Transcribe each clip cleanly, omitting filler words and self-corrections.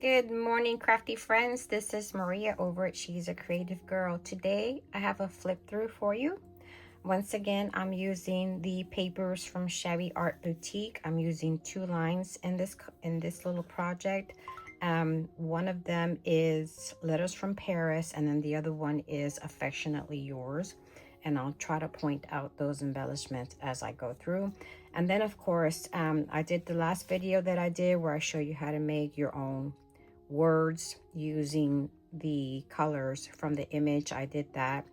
Good morning, crafty friends. This is Maria over at She's a Creative Girl. Today, I have a flip through for you. Once again, I'm using the papers from Shabby Art Boutique. I'm using two lines in this little project. One of them is Letters from Paris, and then the other one is Affectionately Yours. And I'll try to point out those embellishments as I go through. And then, of course, I did the last video that I did where I show you how to make your own words using the colors from the image. I did that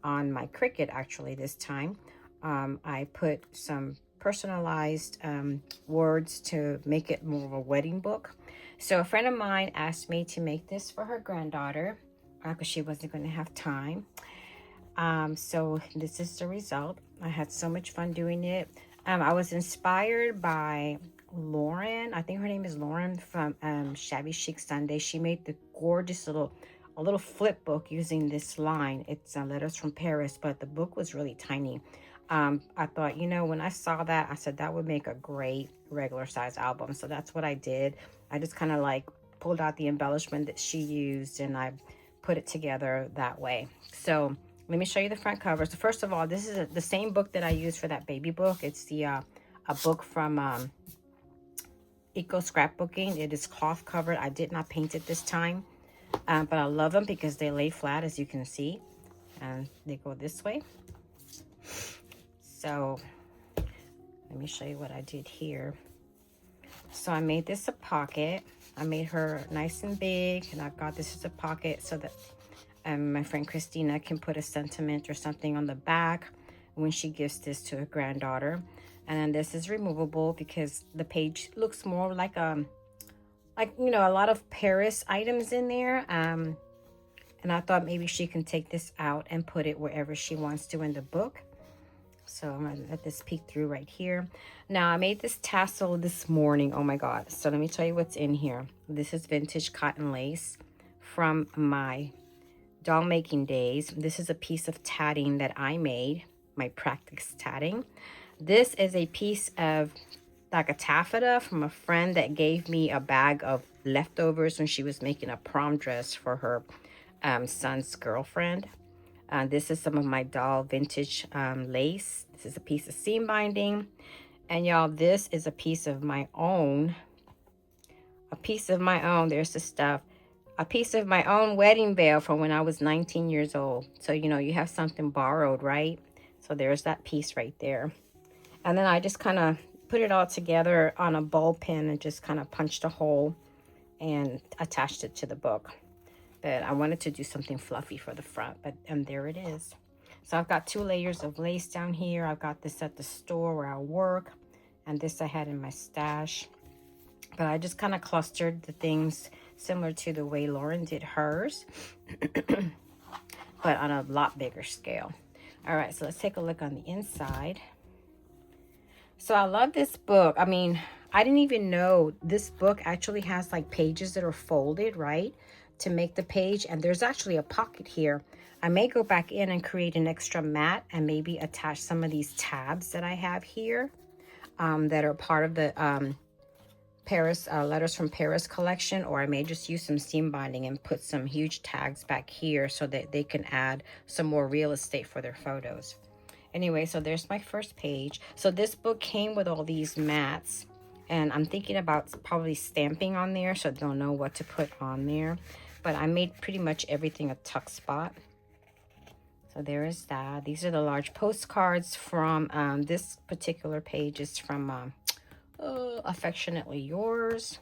on my Cricut actually this time. I put some personalized words to make it more of a wedding book. So a friend of mine asked me to make this for her granddaughter because she wasn't going to have time. So this is the result. I had so much fun doing it. I was inspired by Lauren. I think her name is Lauren from Shabby Chic Sundae. She made the gorgeous little flip book using this line. It's Letters from Paris, but the book was really tiny. I thought, you know, when I saw that, I said that would make a great regular size album. So that's what I did. I just kind of like pulled out the embellishment that she used and I put it together that way. So let me show you the front cover. So first of all, this is the same book that I used for that baby book. It's the a book from Eco Scrapbooking. It is cloth covered. I did not paint it this time, but I love them because they lay flat, as you can see, and they go this way. So let me show you what I did here. So I made this a pocket. I made her nice and big, and I've got this as a pocket so that my friend Christina can put a sentiment or something on the back when she gives this to her granddaughter. And then this is removable because the page looks more like you know, a lot of Paris items in there. And I thought maybe she can take this out and put it wherever she wants to in the book. So I'm gonna let this peek through right here. Now I made this tassel this morning. Oh my God. So let me tell you what's in here. This is vintage cotton lace from my doll making days. This is a piece of tatting that I made, my practice tatting. This is a piece of like a taffeta from a friend that gave me a bag of leftovers when she was making a prom dress for her son's girlfriend. This is some of my doll vintage lace. This is a piece of seam binding. And y'all, this is a piece of my own. There's the stuff. A piece of my own wedding veil from when I was 19 years old. So, you know, you have something borrowed, right? So there's that piece right there. And then I just kind of put it all together on a ball pen and just kind of punched a hole and attached it to the book. But I wanted to do something fluffy for the front, and there it is. So I've got 2 layers of lace down here. I've got this at the store where I work, and this I had in my stash. But I just kind of clustered the things similar to the way Lauren did hers, but on a lot bigger scale. All right, so let's take a look on the inside. So I love this book. I mean, I didn't even know this book actually has like pages that are folded, right, to make the page. And there's actually a pocket here. I may go back in and create an extra mat and maybe attach some of these tabs that I have here that are part of the Paris Letters from Paris collection, or I may just use some seam binding and put some huge tags back here so that they can add some more real estate for their photos. Anyway, so there's my first page. So this book came with all these mats, and I'm thinking about probably stamping on there, so I don't know what to put on there. But I made pretty much everything a tuck spot. So there is that. These are the large postcards from this particular page is from Affectionately Yours.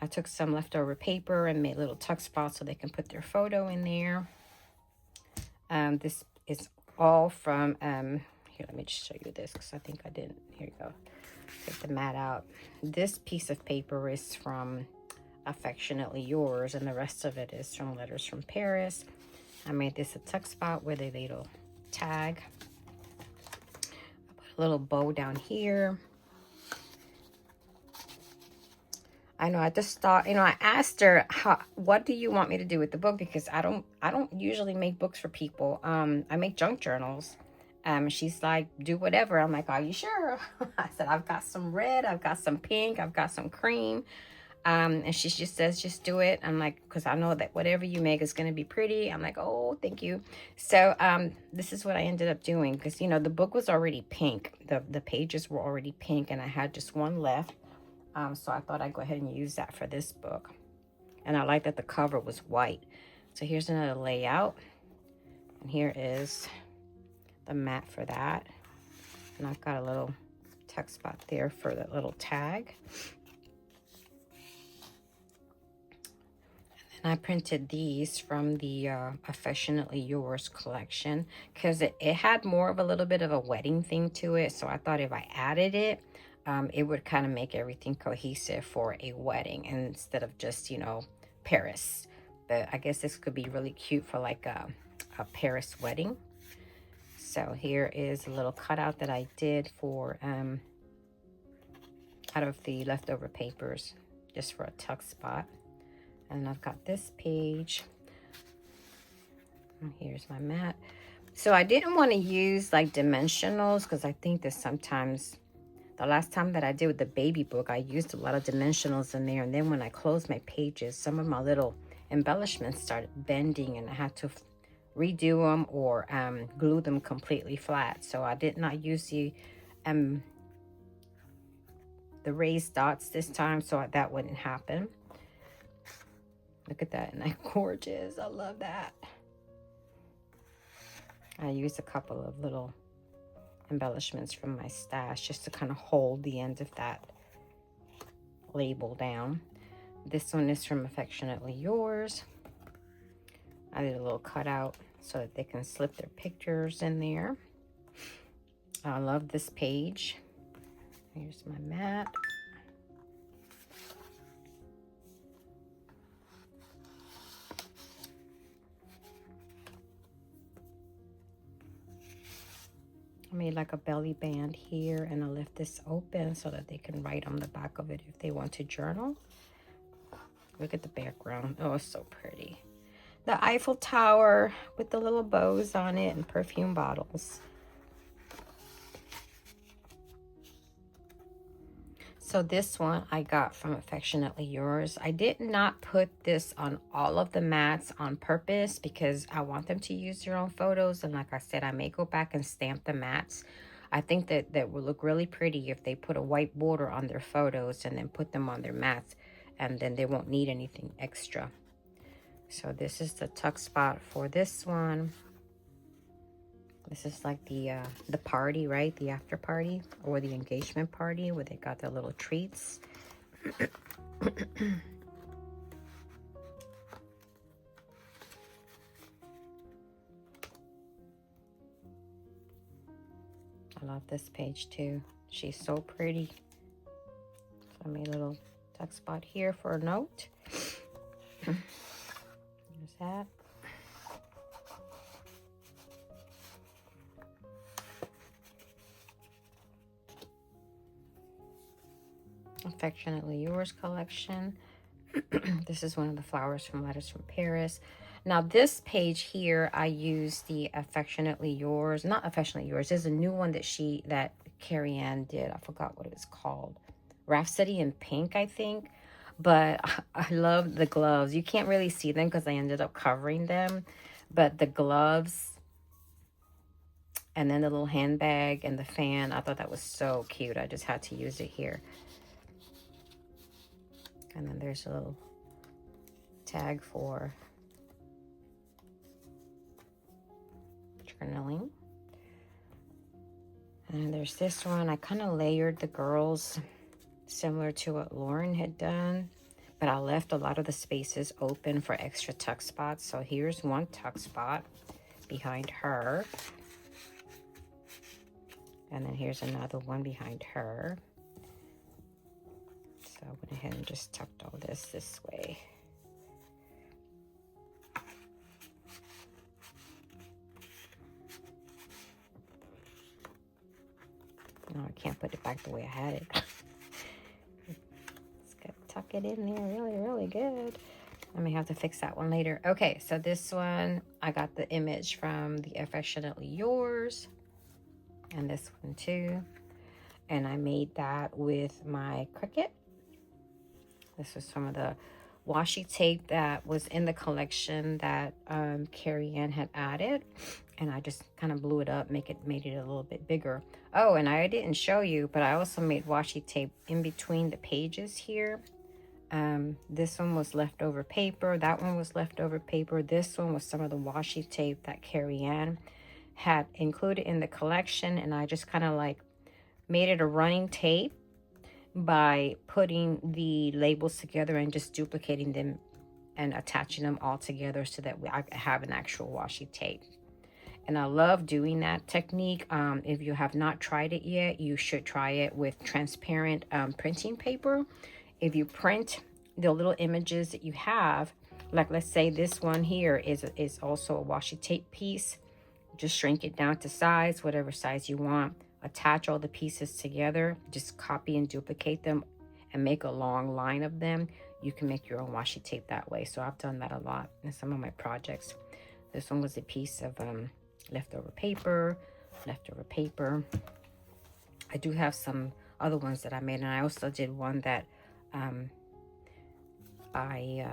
I took some leftover paper and made little tuck spots so they can put their photo in there. This is all from here, let me just show you this because I think I didn't. Here you go. Take the mat out. This piece of paper is from Affectionately Yours, and the rest of it is from Letters from Paris. I made this a tuck spot with a little tag. I put a little bow down here. I know I just thought, you know, I asked her, what do you want me to do with the book? Because I don't usually make books for people. I make junk journals. She's like, do whatever. I'm like, are you sure? I said, I've got some red, I've got some pink, I've got some cream. And she just says, just do it. I'm like, because I know that whatever you make is going to be pretty. I'm like, oh, thank you. So this is what I ended up doing, because, you know, the book was already pink. The pages were already pink, and I had just one left. So I thought I'd go ahead and use that for this book. And I like that the cover was white. So here's another layout. And here is the mat for that. And I've got a little tuck spot there for that little tag. And I printed these from the Affectionately Yours collection, because it had more of a little bit of a wedding thing to it. So I thought if I added it, it would kind of make everything cohesive for a wedding, and instead of just, you know, Paris. But I guess this could be really cute for like a Paris wedding. So here is a little cutout that I did for out of the leftover papers, just for a tuck spot. And I've got this page. And here's my mat. So I didn't want to use like dimensionals, because I think that sometimes, the last time that I did with the baby book, I used a lot of dimensionals in there. And then when I closed my pages, some of my little embellishments started bending, and I had to redo them or glue them completely flat. So I did not use the raised dots this time, so that wouldn't happen. Look at that, and that's gorgeous. I love that. I used a couple of little embellishments from my stash just to kind of hold the end of that label down. This one is from Affectionately Yours. I did a little cutout so that they can slip their pictures in there. I love this page. Here's my mat. I made like a belly band here, and I left this open so that they can write on the back of it if they want to journal. Look at the background. Oh, it's so pretty. The Eiffel Tower with the little bows on it and perfume bottles. So this one I got from Affectionately Yours. I did not put this on all of the mats on purpose, because I want them to use their own photos. And like I said, I may go back and stamp the mats. I think that will look really pretty if they put a white border on their photos and then put them on their mats, and then they won't need anything extra. So this is the tuck spot for this one. This is like the party, right? The after party or the engagement party where they got their little treats. I love this page too. She's so pretty. So I made a little tuck spot here for a note. There's that. Affectionately Yours collection. This is one of the flowers from Letters from Paris. Now this page here, I use the Affectionately Yours, not Affectionately Yours. There's a new one that Carrie Ann did. I forgot what it was called. Rhapsody in Pink, I think. But I love the gloves. You can't really see them because I ended up covering them. But the gloves, and then the little handbag and the fan, I thought that was so cute. I just had to use it here. And then there's a little tag for journaling. And there's this one. I kind of layered the girls similar to what Lauren had done, but I left a lot of the spaces open for extra tuck spots. So here's one tuck spot behind her. And then here's another one behind her. So I went ahead and just tucked all this way. No, I can't put it back the way I had it. Just gotta tuck it in there really, really good. I may have to fix that one later. Okay, so this one, I got the image from the Affectionately Yours. And this one too. And I made that with my Cricut. This was some of the washi tape that was in the collection that Carrie Ann had added, and I just kind of blew it up, made it a little bit bigger. Oh, and I didn't show you, but I also made washi tape in between the pages here. This one was leftover paper, that one was leftover paper, this one was some of the washi tape that Carrie Ann had included in the collection, and I just kind of like made it a running tape by putting the labels together and just duplicating them and attaching them all together so that I have an actual washi tape. And I love doing that technique. If you have not tried it yet, you should try it with transparent printing paper. If you print the little images that you have, like let's say this one here is also a washi tape piece, just shrink it down to size, whatever size you want. Attach all the pieces together, just copy and duplicate them and make a long line of them. You can make your own washi tape that way. So I've done that a lot in some of my projects. This one was a piece of leftover paper. I do have some other ones that I made, and I also did one that I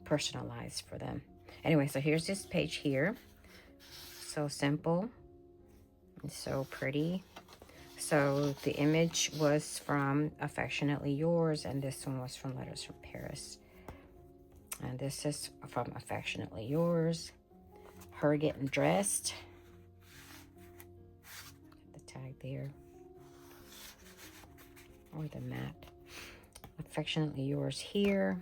personalized for them. Anyway, so here's this page here. So simple and so pretty. So the image was from Affectionately Yours, and this one was from Letters from Paris. And this is from Affectionately Yours. Her getting dressed. The tag there. Or the mat. Affectionately Yours here.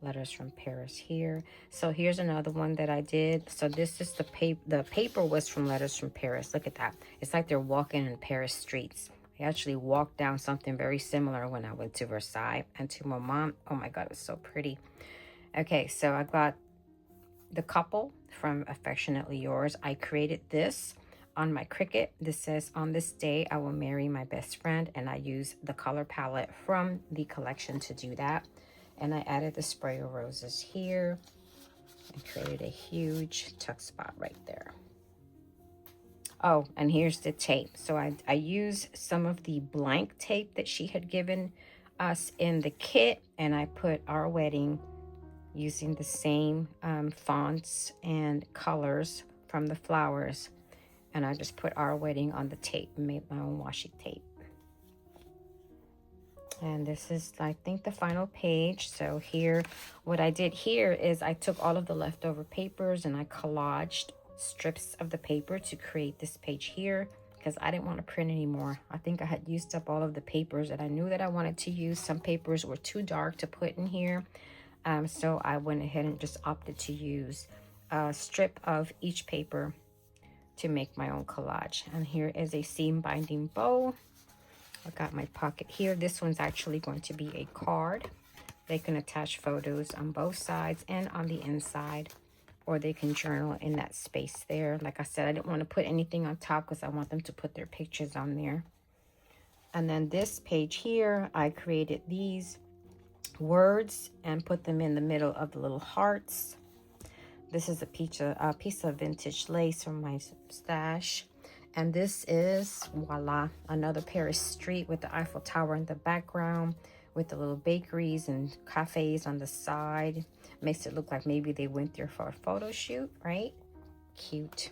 Letters from Paris here. So here's another one that I did. So this is the paper was from Letters from Paris. Look at that. It's like they're walking in Paris streets. I actually walked down something very similar when I went to Versailles and to my mom. Oh my God, it was so pretty. Okay, so I got the couple from Affectionately Yours. I created this on my Cricut. This says, "On this day, I will marry my best friend." And I use the color palette from the collection to do that. And I added the spray of roses here and created a huge tuck spot right there. Oh, and here's the tape. So I used some of the blank tape that she had given us in the kit, and I put Our Wedding using the same fonts and colors from the flowers. And I just put Our Wedding on the tape and made my own washi tape. And this is, I think, the final page. So here, what I did here is I took all of the leftover papers and I collaged strips of the paper to create this page here, because I didn't want to print anymore. I think I had used up all of the papers that I knew that I wanted to use. Some papers were too dark to put in here. So I went ahead and just opted to use a strip of each paper to make my own collage. And here is a seam binding bow. I got my pocket here. This one's actually going to be a card. They can attach photos on both sides and on the inside, or they can journal in that space there. Like I said, I didn't want to put anything on top because I want them to put their pictures on there. And then this page here, I created these words and put them in the middle of the little hearts. This is a piece of vintage lace from my stash. And this is, voila, another Paris street with the Eiffel Tower in the background, with the little bakeries and cafes on the side. Makes it look like maybe they went there for a photo shoot, right? Cute.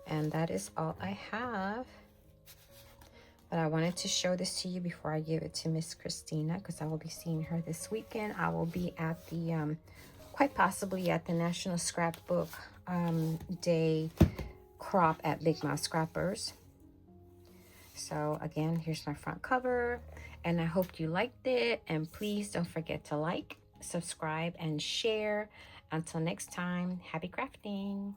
And that is all I have. But I wanted to show this to you before I give it to Miss Christina, because I will be seeing her this weekend. I will be at the, quite possibly at the National Scrapbook Day crop at Big Mouth Scrappers. So again, here's my front cover, and I hope you liked it. And please don't forget to like, subscribe, and share. Until next time, happy crafting.